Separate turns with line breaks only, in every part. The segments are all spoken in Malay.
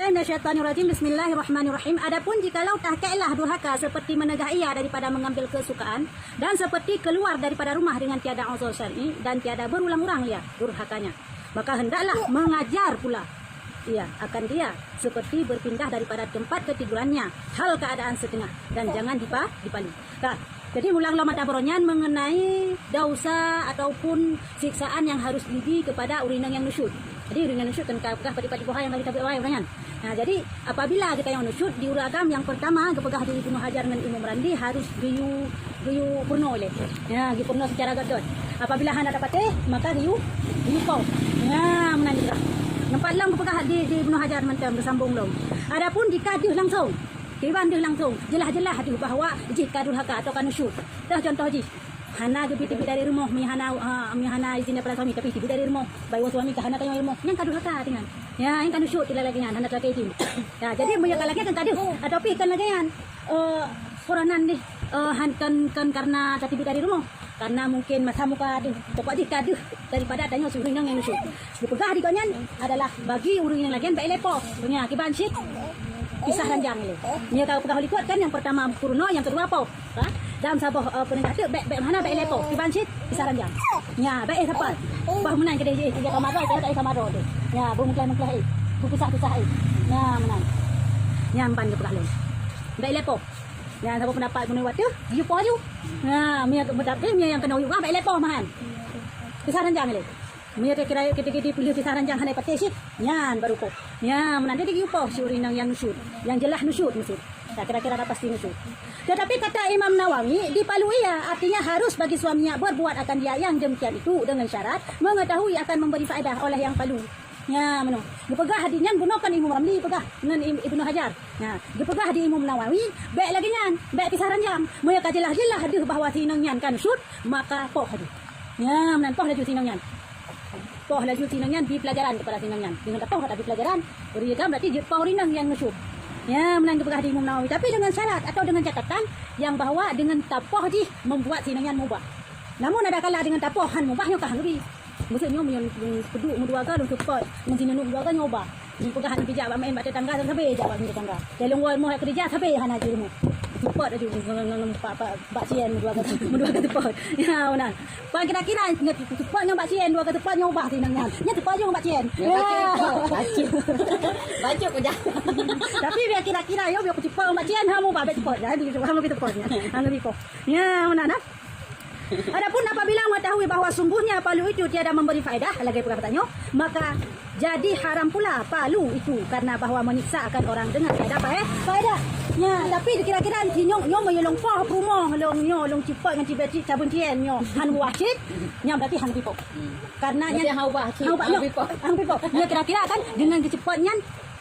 A'udzubillahi minasyaitonirrajim. Bismillahirrahmanirrahim. Adapun jikalau tahkailah durhaka seperti menegah ia daripada mengambil kesukaan dan seperti keluar daripada rumah dengan tiada uzur syar'i dan tiada berulang-ulang ia durhakanya, maka hendaklah mengajar pula ia akan dia seperti berpindah daripada tempat ketidurannya hal keadaan setengah dan jangan dipalu. Jadi ulama tabaronyan mengenai dosa ataupun siksaan yang harus diberi kepada urinang yang nusyud. Jadi urinang nusyud kan pegah pati-pati buah yang kita buat orang. Nah, jadi apabila kita yang nusyud di uragam yang pertama kepegah di Ibnu Hajar dan Imam Randi harus giyu purno oleh. Ya, giyu purno secara gadot. Apabila hendak dapat maka giyu kau. Ya, menanjak. Nampak lang kepegah di Ibnu Hajar mentem bersambung long. Adapun jika dia langsung Tiban dia langsung jelas-jelas hati bahawa jika durhaka atau kanusyud. Dah contoh ji. Hana ge tibi dari rumah, mi hana izin daripada suami tapi tibi dari rumah. Bayi suami ke hana tanya rumah. Yang kadurhaka dengan. Ya, yang kanusyud tidak lagi dengan hana lagi izin. Ya, jadi banyak lagi kan tadi atau pi kan lagi kan koronan ni kan karena tibi dari rumah. Karena mungkin masa muka aduh, tepat dikaduh daripada adanya urinang yang nusyud. Dipegah dikonya adalah bagi urinang lagian baik lepo. Punya kiban syit. Pisah ranjang ni. Dia kalau pegah kuat kan yang pertama purno, yang kedua apa? Dalam sabah penegak tu baik mana baik lepo. Kiban syit pisah ranjang. Ya, baik siapa? Bah menang ke dia kamar saya tak kamar tu. Ya, mungkin pisah-pisah Ya, menang. Nyampan ke pegah lain. Baik lepo. Ya, siapa pendapat guna waktu? Dia po ju. Ha, mia pendapat mia yang kena juga baik lepo mahan. Pisah ranjang ni. Mia kira kita pilih pisah ranjang hanai pati syit. Nyan baru po. Ya, menanti di po si urinang yang nusyud. Yang jelas nusyud mesti. Ya, kira-kira dah pasti nusyud. Tetapi kata Imam Nawawi, dipalu ia artinya harus bagi suaminya berbuat akan dia yang demikian itu dengan syarat mengetahui akan memberi faedah oleh yang palu. Ya, mano. Dipegah hadinya gunakan Imam Ramli pegah dengan Ibnu Hajar. Ya, dipegah di Imam Nawawi, baik lagi nyan, baik pisah ranjang. Mereka jelas-jelas hadir bahawa sinang nyan kan nusyud, maka poh hadir. Ya, menan poh laju sinang nyan. Poh laju sinang nyan di pelajaran kepada sinang nyan. Dengan poh ada di pelajaran, berikan berarti poh rinang yang nusyud. Ya, menang dipegah di Imam Nawawi, tapi dengan syarat atau dengan catatan yang bahawa dengan tapoh ji membuat sinang nyan mubah. Namun ada kala dengan tapohan mubahnya kah lebih. Maksudnya yang peduk dua kali cepat mesti nak dua kali nyoba. Ni pegah ni bijak main bak tetangga sampai jawab ni tetangga. Dalam wal mau kerja sampai hana je mu. Cepat aja bak cien dua kali tepat. Ya benar. Pak kira-kira cepat nyoba cien dua kali tepat nyoba sinangnya. Nya cepat je bak cien. Baca kerja. Tapi biar kira-kira yo biar cepat bak cien hamu bak cepat. Jadi hang lebih tepatnya. Hang lebih kok. Ya benar dah. Adapun apabila mengetahui bahawa sungguhnya palu itu tiada memberi faedah, lagi perkataannya, maka jadi haram pula palu itu karena bahawa menyiksa akan orang dengan tiada faedah. Ya, tapi kira-kira nyong menyolong pah rumah long cepat dengan cibat cabun cien nyong han wasit, nyong berarti hang pipo. Karena yang hang pipo. Ya kira-kira kan dengan kecepatnya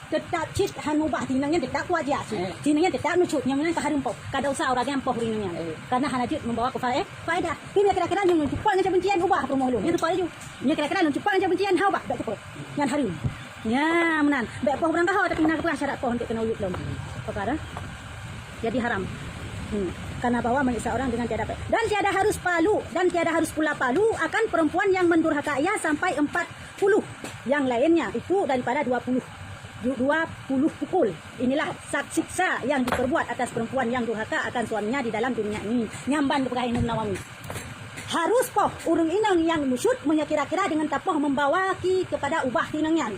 tetap cit han ubah tinangnya tetap kuat ya. Tinangnya tetap nucut yang mana kaharum po. Kada usah orang yang po rinangnya. Karena hana jut membawa ke faedah. Ini kira-kira yang cepat dengan bencian ubah rumah lu. Itu palju. Ini kira-kira yang cepat dengan bencian ha ubah dak cepat. Yang harum. Ya, menan. Baik po berang kau tapi nak syarat po untuk kena uyut lom. Perkara jadi haram. Karena bawa menyiksa orang dengan tiada faedah. Dan tiada harus palu dan tiada harus pula palu akan perempuan yang mendurhaka ia sampai 40. Yang lainnya itu daripada 20 pukul. Inilah siksa yang diperbuat atas perempuan yang durhaka akan suaminya di dalam dunia ini. Nyamban kepada Imam Nawawi. Harus poh urung inang yang nusyud kira-kira dengan tapoh membawa kepada ubah tinangnya.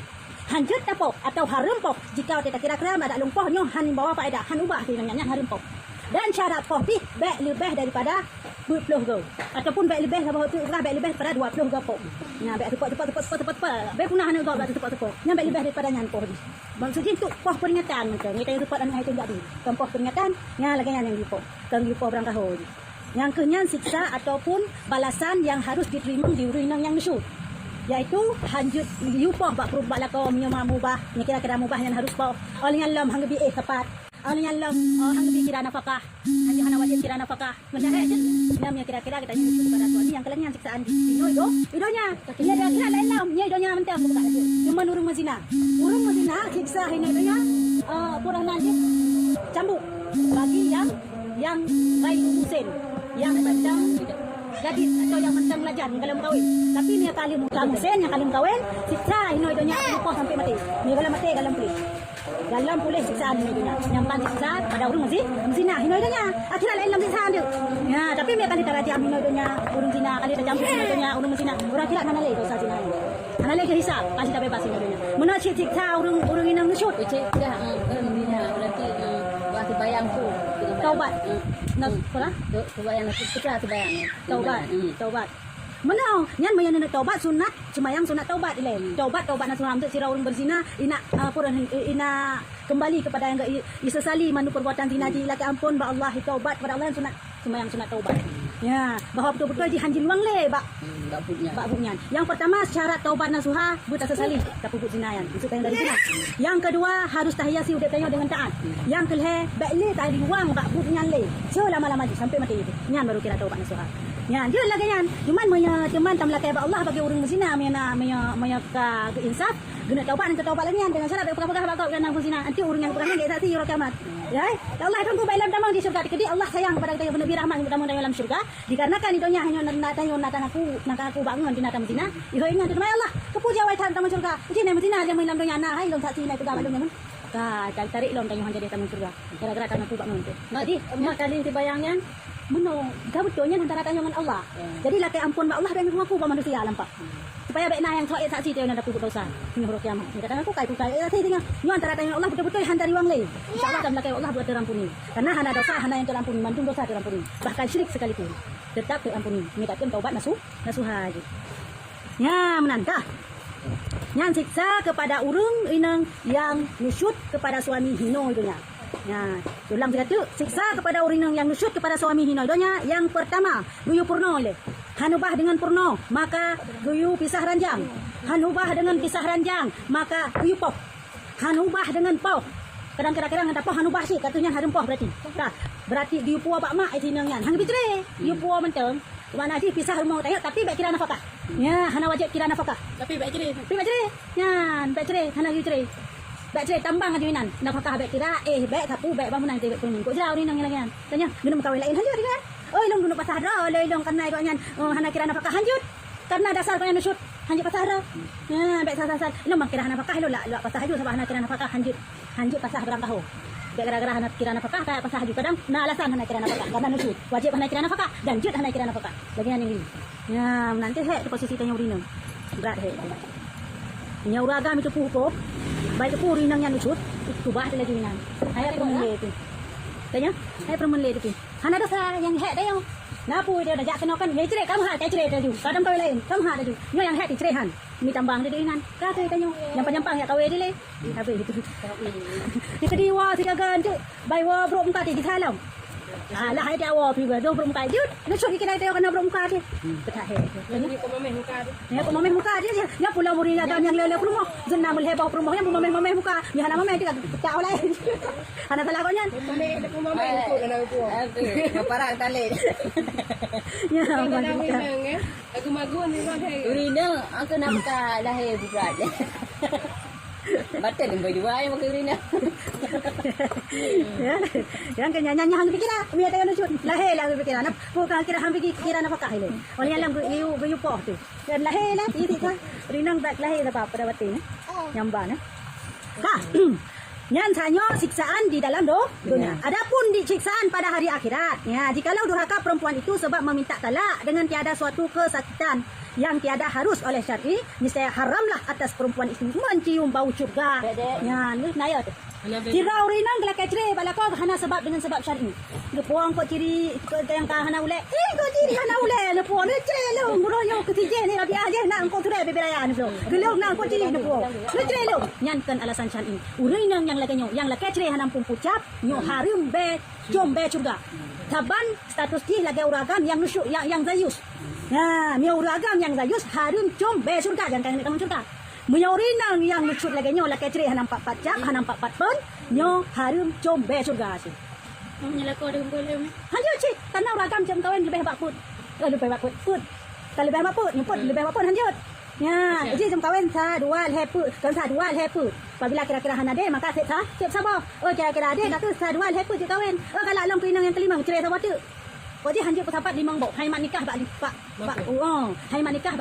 Hanjut tapoh atau harum poh jika kita kira-kira ada lumpohnya han membawa faedah han ubah tinangnya harum poh. Dan syarat poh pi baik lebih daripada 20 go ataupun baik lebih bahawa tu baik lebih daripada 20 go poh. Nah, baik cepat. Baik punah hana go baik cepat. Yang baik lebih daripada nyan poh ni. Maksudnya untuk poh peringatan macam ni kita cepat anu itu jadi. Poh peringatan nya lagi yang di poh. Kang di poh berangkah ho. Yang kenyan siksa ataupun balasan yang harus diterima di urinang yang nusyud. Iaitu hanjut yupoh bak perubah lako menyama mubah. Ni kira-kira mubah yang harus poh. Oleh yang lam hang bi tepat. Oleh yang lam hang bi kira nafkah. Hanya hana wajib kira nafkah. Mendarat je. Yang kira-kira kita nyusul kepada suami yang kelanya siksaan di idonya. Dia ada kira lain lam. Nya idonya mentah buka aja. Cuma urung mazina. Urung mazina siksa idonya puranan je. Cambuk bagi yang baik musim. Yang sedang gadis atau yang mentang belajar kalau kawin. Tapi ni kali musim yang kali kawin siksa idonya lupa sampai mati. Ni kalau mati kalau beli. dalam pulih siksaan dunia. Nyampan siksa pada urung zina hino dunia. Akhirat lain dalam siksaan tu. Ya, tapi mereka kita raja hino dunia urung zina kali tercampur hino dunia urung zina. Urang akhirat mana lagi dosa zina. Mana lagi hisab kasih tak bebas hino dunia. Mana siksa urung inang nusyut.
Cik dah zina berarti waktu bayangku.
Taubat. Nak apa?
Bayang kita bayang.
Taubat. Mana? Nyan mayan nak taubat sunat, semayang sunat taubat ile. Taubat nak sunat untuk sira orang berzina, ina ina kembali kepada yang isesali manu perbuatan zina ji laki ampun ba Allah taubat kepada Allah sunat semayang sunat taubat. Ya, bahawa betul-betul dihanjil wang le bak. Bak bunyan. Yang pertama syarat taubat nasuha buta sesali tak pupuk zina yan. Itu yang dari zina. Yang kedua harus tahiyasi udah tanya dengan taat. Yang kelih bak le tak wang bak bunyan le. So lama-lama sampai mati itu. Nyan baru kira taubat nasuha. Ya, dia lagi yan. Cuman teman tam lakai ba Allah bagi orang berzina maya ka insaf guna taubat dan taubat lagi yan dengan syarat pegah-pegah bakau dan berzina. Nanti orang yang pegah enggak saksi yaumul kiamat. Ya, Allah tunggu bailam tamang di surga. Jadi Allah sayang kepada kita yang benar rahmat kita dalam surga. Dikarenakan idonya hanya natan aku bangun di natam berzina. Iho ingat nama Allah. Kepuja wai tan taman surga. Uji nama berzina yang melam donya nah hai long saksi nai pegah balung nyamun. Tarik long tanya jadi taman surga. Gara-gara tan aku bangun tu.
Jadi mak kali dibayangnya
Benar, dah betulnya antara tanya dengan Allah. Jadi lakai ampun mak Allah dan aku ba manusia lampak. Supaya baik nah yang soal saksi dia nak pupuk dosa. Hingga hari kiamat. Dia kata aku kai saya tengok. Nyo antara tanya Allah betul-betul hantari wang le. Insyaallah dan lakai Allah buat terampuni. Karena hana dosa hana yang terampuni, mantung dosa terampuni. Bahkan syirik sekalipun tetap terampuni. Mintakan taubat nasuha aja. Ya, menantah. Yang siksa kepada urung inang yang nusyut kepada suami hino itunya. Ya, ulang kata siksa kepada orang yang nusyut kepada suami hina donya. Yang pertama, guyu purno le. Hanubah dengan purno, maka guyu pisah ranjang. Hanubah dengan pisah ranjang, maka guyu poh. Hanubah dengan poh. Kadang-kadang ada poh hanubah sih, katanya harum poh berarti. Nah, berarti guyu puah bak mak itu nang yan. Hang bitre, guyu puah menteng. Mana sih pisah rumah tayok tapi baik kira nafkah. Ya, hana wajib kira nafkah.
tapi baik ceri.
Ya, baik ceri, hana guyu ceri. Baik cerai tambang aja inan. Nak pakah baik kira baik sapu baik bangunan tebek kuning. Kok jauh ni nang yang tanya guna kawin lain hanjut kan? Oh ilong guna pasah dah, ilong karena ikut nyan. Oh hana kira nak pakah hanjut. Karena dasar kau yang nusyut hanjut pasah dah. Ya baik sasar. Ilong mak kira hana pakah ilong lah pasah hanjut sebab hana kira nak pakah hanjut. Hanjut pasah berang tahu. Baik gara-gara hana kira nak pakah kayak pasah hanjut kadang nah alasan hana kira nak pakah karena nusyut. Wajib hana kira nak pakah dan jut hana kira nak pakah. Bagian yang ini. Ya nanti posisi tanya urina. Berat Nya uragam itu pupo. Baik puri nang yang nucut, itu bah ada lagi nang. Ayah permen itu. Tanya, ayah permen itu. Hana dosa yang hek dah yang. Napu dia dah jak kenokan. Ya cerai kamu hak cerai dah ju. Kadang kau lain, kamu hak dah ju. Nyo yang hek dicerai han. Mi tambang dia inan. Kata tanya, nyampang-nyampang ya kau dia le. Habis itu. Kita diwa tiga gantu. Bai wa bro muka di salam. Lah hai dia wa pi ba do bro muka jut. Nucut kita dia kena bro muka dia. Betah he.
Ini kau memeh muka tu.
Ya kau memeh muka dia. Ya pulau muri ada yang lele rumah. Jenam leh bau rumah yang memeh muka. Ya hana memeh dia tak lain. Hana salah kau nyan.
Memeh aku memeh aku dan aku. Aduh, parang tali.
Ya,
aku magun ni kan. Urina aku nak lahir budak. Batal yang berdua yang makan urina.
Ya, yang kenyanya hang fikir lah. Mia tengah nucut. Lahir lah fikir lah. Bukan kira hang fikir kira nak pakai le. Oleh yang guyu poh tu. Dan lahir lah ini kan. Rinang tak lahir apa pada batin. Nyambang ha. Yang tanya siksaan di dalam dunia. Adapun di siksaan pada hari akhirat. Ya, jikalau durhaka perempuan itu sebab meminta talak dengan tiada suatu kesakitan yang tiada harus oleh syar'i, niscaya haramlah atas perempuan itu mencium bau syurga. Ya, ni naya tu. Kira urinang gelak kecre balako hana sebab dengan sebab syar'i. Lepuang kok ciri yang ka hana ule. Kok ciri hana ule lepuang le cre lo muroyo ketije ni rabi aje nak engkau tu beberayan tu. Gelok nak kok ciri lepuang. Le cre lo nyankan alasan syar'i. Urinang yang lakanyo yang lak kecre hana pun pucap nyo harum be jom be syurga. Taban status dia lagi uragam yang nusyuk yang zayus. Ya, miau uragam yang zayus harum jom be syurga jangan kamu syurga. Menyorinang yang nucut lagi nyo laki ceri hanam 4 jam hanam 4 pun nyo harum combe surga sih.
Menyelako dengan boleh.
Hanjut cik, tanah ragam jam kawan lebih bakput. Lebih bakput put. Kalau lebih bakput nyemput lebih bakput hanjut. Ya, jadi jam kawan sa dua leput, kan sa dua leput. Apabila kira-kira hana de maka siap sabar. Oh kira-kira de kata sa dua leput je kawan. Oh kalau alam kuinang yang kelima cerai sama tu. Kau dia hanjut pesapat limang bau. Hai mak nikah pak. Hai mak nikah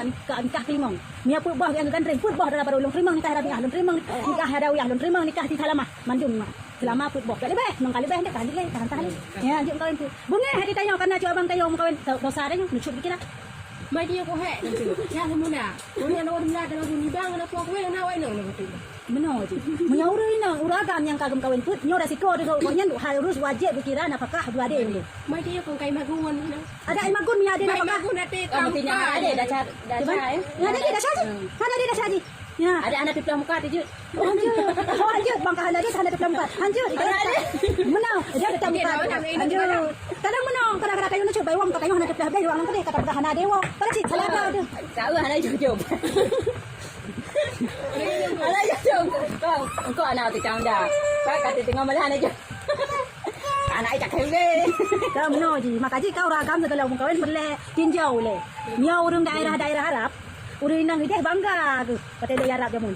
nikah limang. Mia put bah yang gandreng put bah daripada ulung rimang nikah ada ulung rimang nikah ada ulung rimang nikah di salamah. Mandum mak. Selama put bah. Tak lebih. Nang kali lebih dah kali leh tahan. Ya hanjut kawin tu. Bunga hati tanya karena cu abang tanya kawin dosa dia nucut dikira.
Mai dia ko hek nanti. Ya semuna. Punya nak orang dalam ni bang nak aku yang nak awak nak betul.
Benar je. Menyaurai nak uragam yang kagum kawin put. Nyo resiko dia pokoknya harus wajib berkira apakah dua dia ni.
Mai dia ko kai magun ni.
Ada ai magun ni ada
Mai
apakah?
magun nanti
Oh, mesti nak ada dah cari.
Ya ada dia dah saji. Ada dia dah saji. Ya.
Ada anak di belah muka tu je.
Anjir. Anjir bang kahana dia sana depan empat. Anjir. Menang. Dia depan empat. Anjir. Kadang menang. Kadang-kadang kayu nak coba wang kayu hana depan belah orang tu kata kahana dewa. Pada cik salah tu.
Kau anak jujur. Anak jujur. Kau anak tu kau dah. Kau kata tengok malah anak jujur. Anak tak kena.
Kau menang je. Maka je kau ragam segala orang kawin berle tinjau le. Miau orang daerah-daerah Arab. Urang nang dia bangga ke kata dia Arab jamun.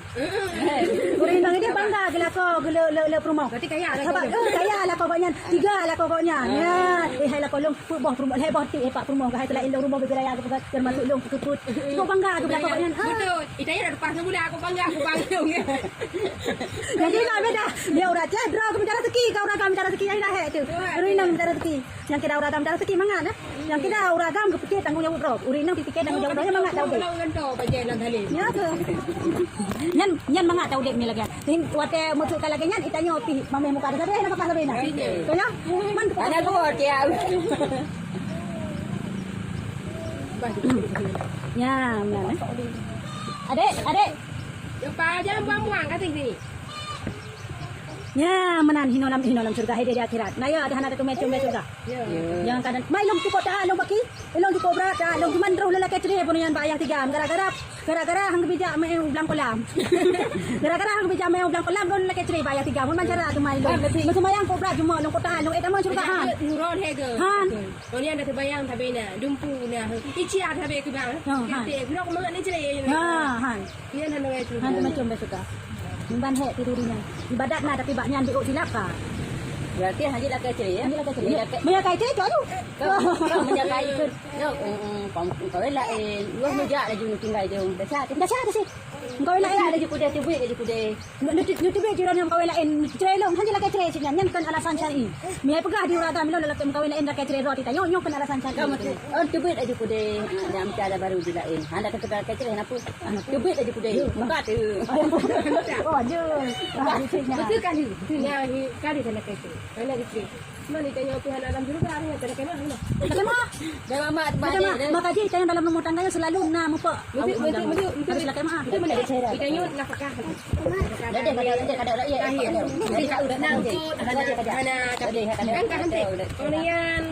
Urang nang dia bangga ke kau le perumah.
Berarti kaya lah.
Sebab kaya lah kau banyak. Tiga lah kau banyak. Ya. Hai lah kau long put bah perumah hebat ti pak perumah hai telah ilong rumah berjaya ke termasuk long kekut. Kau bangga ke belakang banyak.
Betul. Itanya dah depan sebulan aku bangga aku bangga.
Jadi nak beda. Dia orang cedera ke bicara rezeki kau orang bicara rezeki ai dah tu. Urang nang bicara rezeki. Yang kita orang bicara rezeki mangat nah. Yang kita orang agam ke fikir tanggungjawab rob. Urang nang fikir tanggungjawab rob mangat tahu.
Bagian dalam tali.
Ya ke? Nyan mangat tahu dek ni lagi. Tin wate mutu kala ganyan itanya pi mameh muka ada nak apa sabena. Kau ya? Man
Anak gua dia.
Ya, mana? Adek.
Yang pajang buang-buang kat sini.
Ya, menan hinolam surga hede di akhirat. Nah ya ada hana tu macam surga.
Ya.
Yang kadang mai long cukup dah long baki. Long cukup berat dah long cuman roh lelaki ceri pun yang bayar 3 gara-gara hang bijak mai ulang kolam. Gara-gara hang bijak mai ulang kolam roh lelaki ceri bayar 3 pun mancara tu mai long. Macam mayang kau berat cuma long kota long eta surga han.
Nuron hege.
Han.
Orang dah terbayang tapi na dumpu na. Ichi ada tapi ke bang. Kita nak mana ni ceri.
Ha, han.
Dia nak nak itu.
Han macam surga. Ban hek tidurnya. Ibadat na tapi baknya ambil silap ka.
Berarti hanya lah kecil ya.
Ambil ka ceri. Meya kai ceri tu.
Kau menjaga itu. Kau lain. Lu menjaga lagi tinggal je.
Dah sah sih. Kau lain
Ada je kuda tibu je kuda.
YouTube jiran yang kau lain cerelong hanya lagi cerai sini yang kan alasan syar'i. Miai pegah di uragam lo lelaki kau lain lagi cerai roti tayo nyok kan alasan syar'i.
Kamu oh tibu aja kuda. Dah mesti ada baru je lain. Anda kata kecil kenapa? Tibu aja kuda. Muka tu.
Oh je.
Betul kali. Kali kena kecil. Kena kecil. Mana tanya Tuhan alam dulu kan ada kena kena.
Kemah.
Dah lama
Maka je tanya dalam rumah tangga selalu na mupa.
Betul lah kemah. Betul mana cerai. Kita nyut nafkah.
Ada ya. Jadi kau dah nak
kan kemudian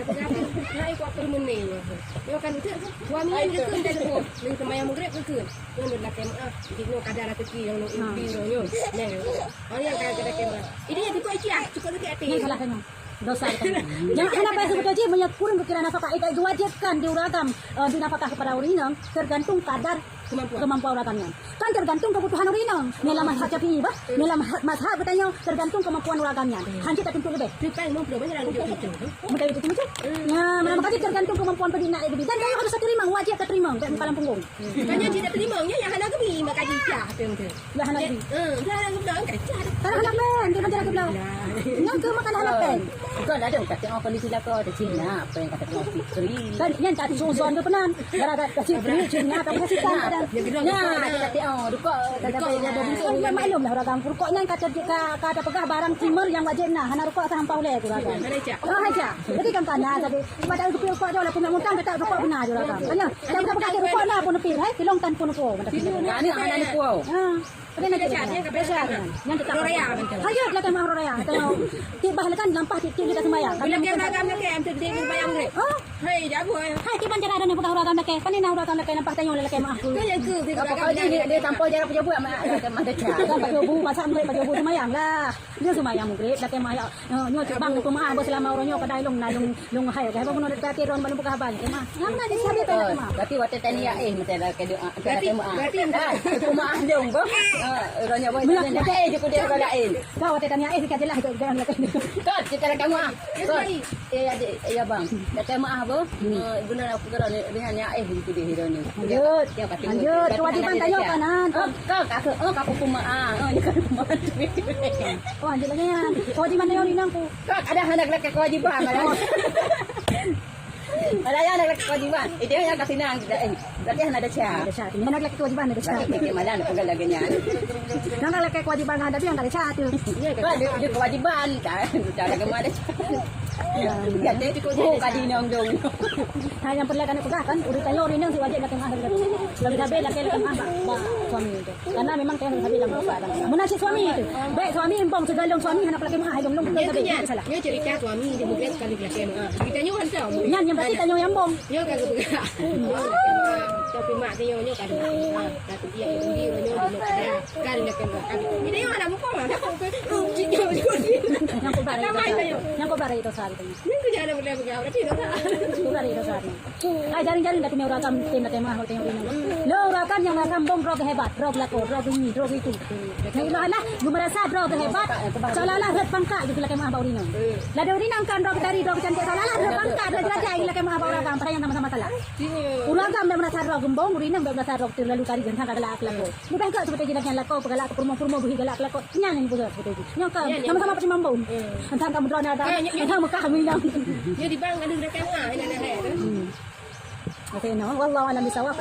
kata-kata naik waktu menit yo kan itu suami yang dekun dah dekun ning semayang maghrib dekun yo nak kemah di no kadar rezeki yang biro yo neng orang yang kata kemah ini yang dikoi cia cukup dekat hati
Ini salah kena. Dosa kita. Jangan kenapa sebetulnya je banyak kurang berkira nafkah itu diwajibkan di uragam di nafkah kepada urinang tergantung kadar kemampuan uragamnya. Kan tergantung kebutuhan urinang. Dalam mazhab Syafi'i bah, dalam mazhab bertanya tergantung kemampuan uragamnya. Hanya tak tentu lebih.
tripai mau berapa jalan itu
Mudah itu macam. Ya, mana makanya tergantung kemampuan pendina lebih. Dan kamu harus terima, wajib terima dan kalam punggung.
banyak tidak terima nya yang hana gebi maka dia apa yang tu
Ya hana lebih.
dah gebi kerja
Tarah hana pen, dia macam ke belah. Yang ke makan hana pen.
kau ada kata orang kondisi lah kau ada Cina apa yang kata kau fitri.
Kan yang tak susun ke penan. Gara-gara kasih free Cina apa kasihkan kadang.
Nah, kata duka kata
Ya maklum lah uragam. Rukuknya kata pegah barang timur yang wajib nah. Hana rukuk tak hampau leh uragam. Oh aja. Jadi kan kana tadi. Pada rukuk dia lah punya mutang kita rukuk benar uragam. Kanya. Kalau kita pakai rukuk lah pun pil hai tilong tan pun rukuk.
Nah, ni anak ni kuau.
Ha. Tapi nak yang tetap raya. Hayat lah kemah raya. Kalau tibah kan lampah tibah kita semayang.
bila dia ragam nak em tu dia bayang grep
Oh,
hei dah buat
hai tiban cara ada ni pegah uragam nak ke. Panin uragam nak ke nampak tanya oleh kemah.
kan yang ke
Apa kau dia tampau jarak punya buat ada
Kan Pak Jobu, masak murid Pak Jobu semayang lah. Dia semayang murid, dah kemah ya. Nyo cebang ke rumah abah selama orangnya pada long long hai. Kaya apa pun ada kaki ron balung buka habang. Kemah. Yang nak disabi tu kemah.
Berarti waktu tani ya macam dah ke doa.
berarti
Rumah dong kau. Ronya boy. Je ko dia lain.
Kau ada tanya kajelah itu jangan lakukan.
Kau kita kamu ah. Kau ya bang. Kata maaf bo. Benar aku kira dengan ya itu dia hero ni.
Lanjut kewajiban tayo kanan.
Kau aku kumaah. Ni kan kumaah.
Oh lanjut lagi ya. Kewajiban tayo ni nangku.
Kau ada anak lelaki kewajiban ada. Ada yang anak lelaki kewajiban. Itu yang kasih nang berarti ada siapa?
Ada syarat. Mana lagi kewajiban ada syarat.
Berarti malah nak pegang lagi nya.
Nang lagi kewajiban ada biang ada syarat tu.
Dia kewajiban. Cara kemana? Ya, dia kadi nang dong.
Nah, yang perlu kena pegang kan, udah tayo rin nang si wajib natin mahal lagi. Lagi sabi lagi suami itu. Karena memang tayo sabi lang bapak. Muna si suami itu. Baik suami impong segalong suami hanap lagi mahal long
Dia tu
sabi.
nya. Dia cerita suami dia mungkin sekali belakang. Kita nyu kan tahu.
Yan yang berarti tanyo yang bong.
Nyo kan pegang. Tapi mak dia nyo kan. Tapi dia yang dia nyo dia kan dia kan. Ini nyo ada muka mah.
Yang ko bara itu sabi.
Ni ko jana boleh pegang. Berarti dah.
Sudah itu sabi. Ay jaring-jaring dati may urakam tim natin mahal tayo rin. Lo urakam yang urakam bong rog hebat, rog lako, rog ini, rog itu. Ngayon lah, gumarasa rog hebat. Seolah-olah red pangka gitu laki mahal rin. Lado rin ang kan rog dari rog cantik seolah-olah red pangka raja laki mahal urakam para yang sama-sama salah. Urakam memang merasa rog bong rin ang merasa rog lalu kari gantang galak lako. Bukan ke seperti jelas yang lako pegalak purmo-purmo buhi galak lako. Nyan ini bukan seperti itu. Nyangka sama-sama pasti mambon. Antang kamu drone ada, antang muka kami nang.
Dia di bang ada dekat ah ini ada.
Okay, no. Wallahu alam bisawab.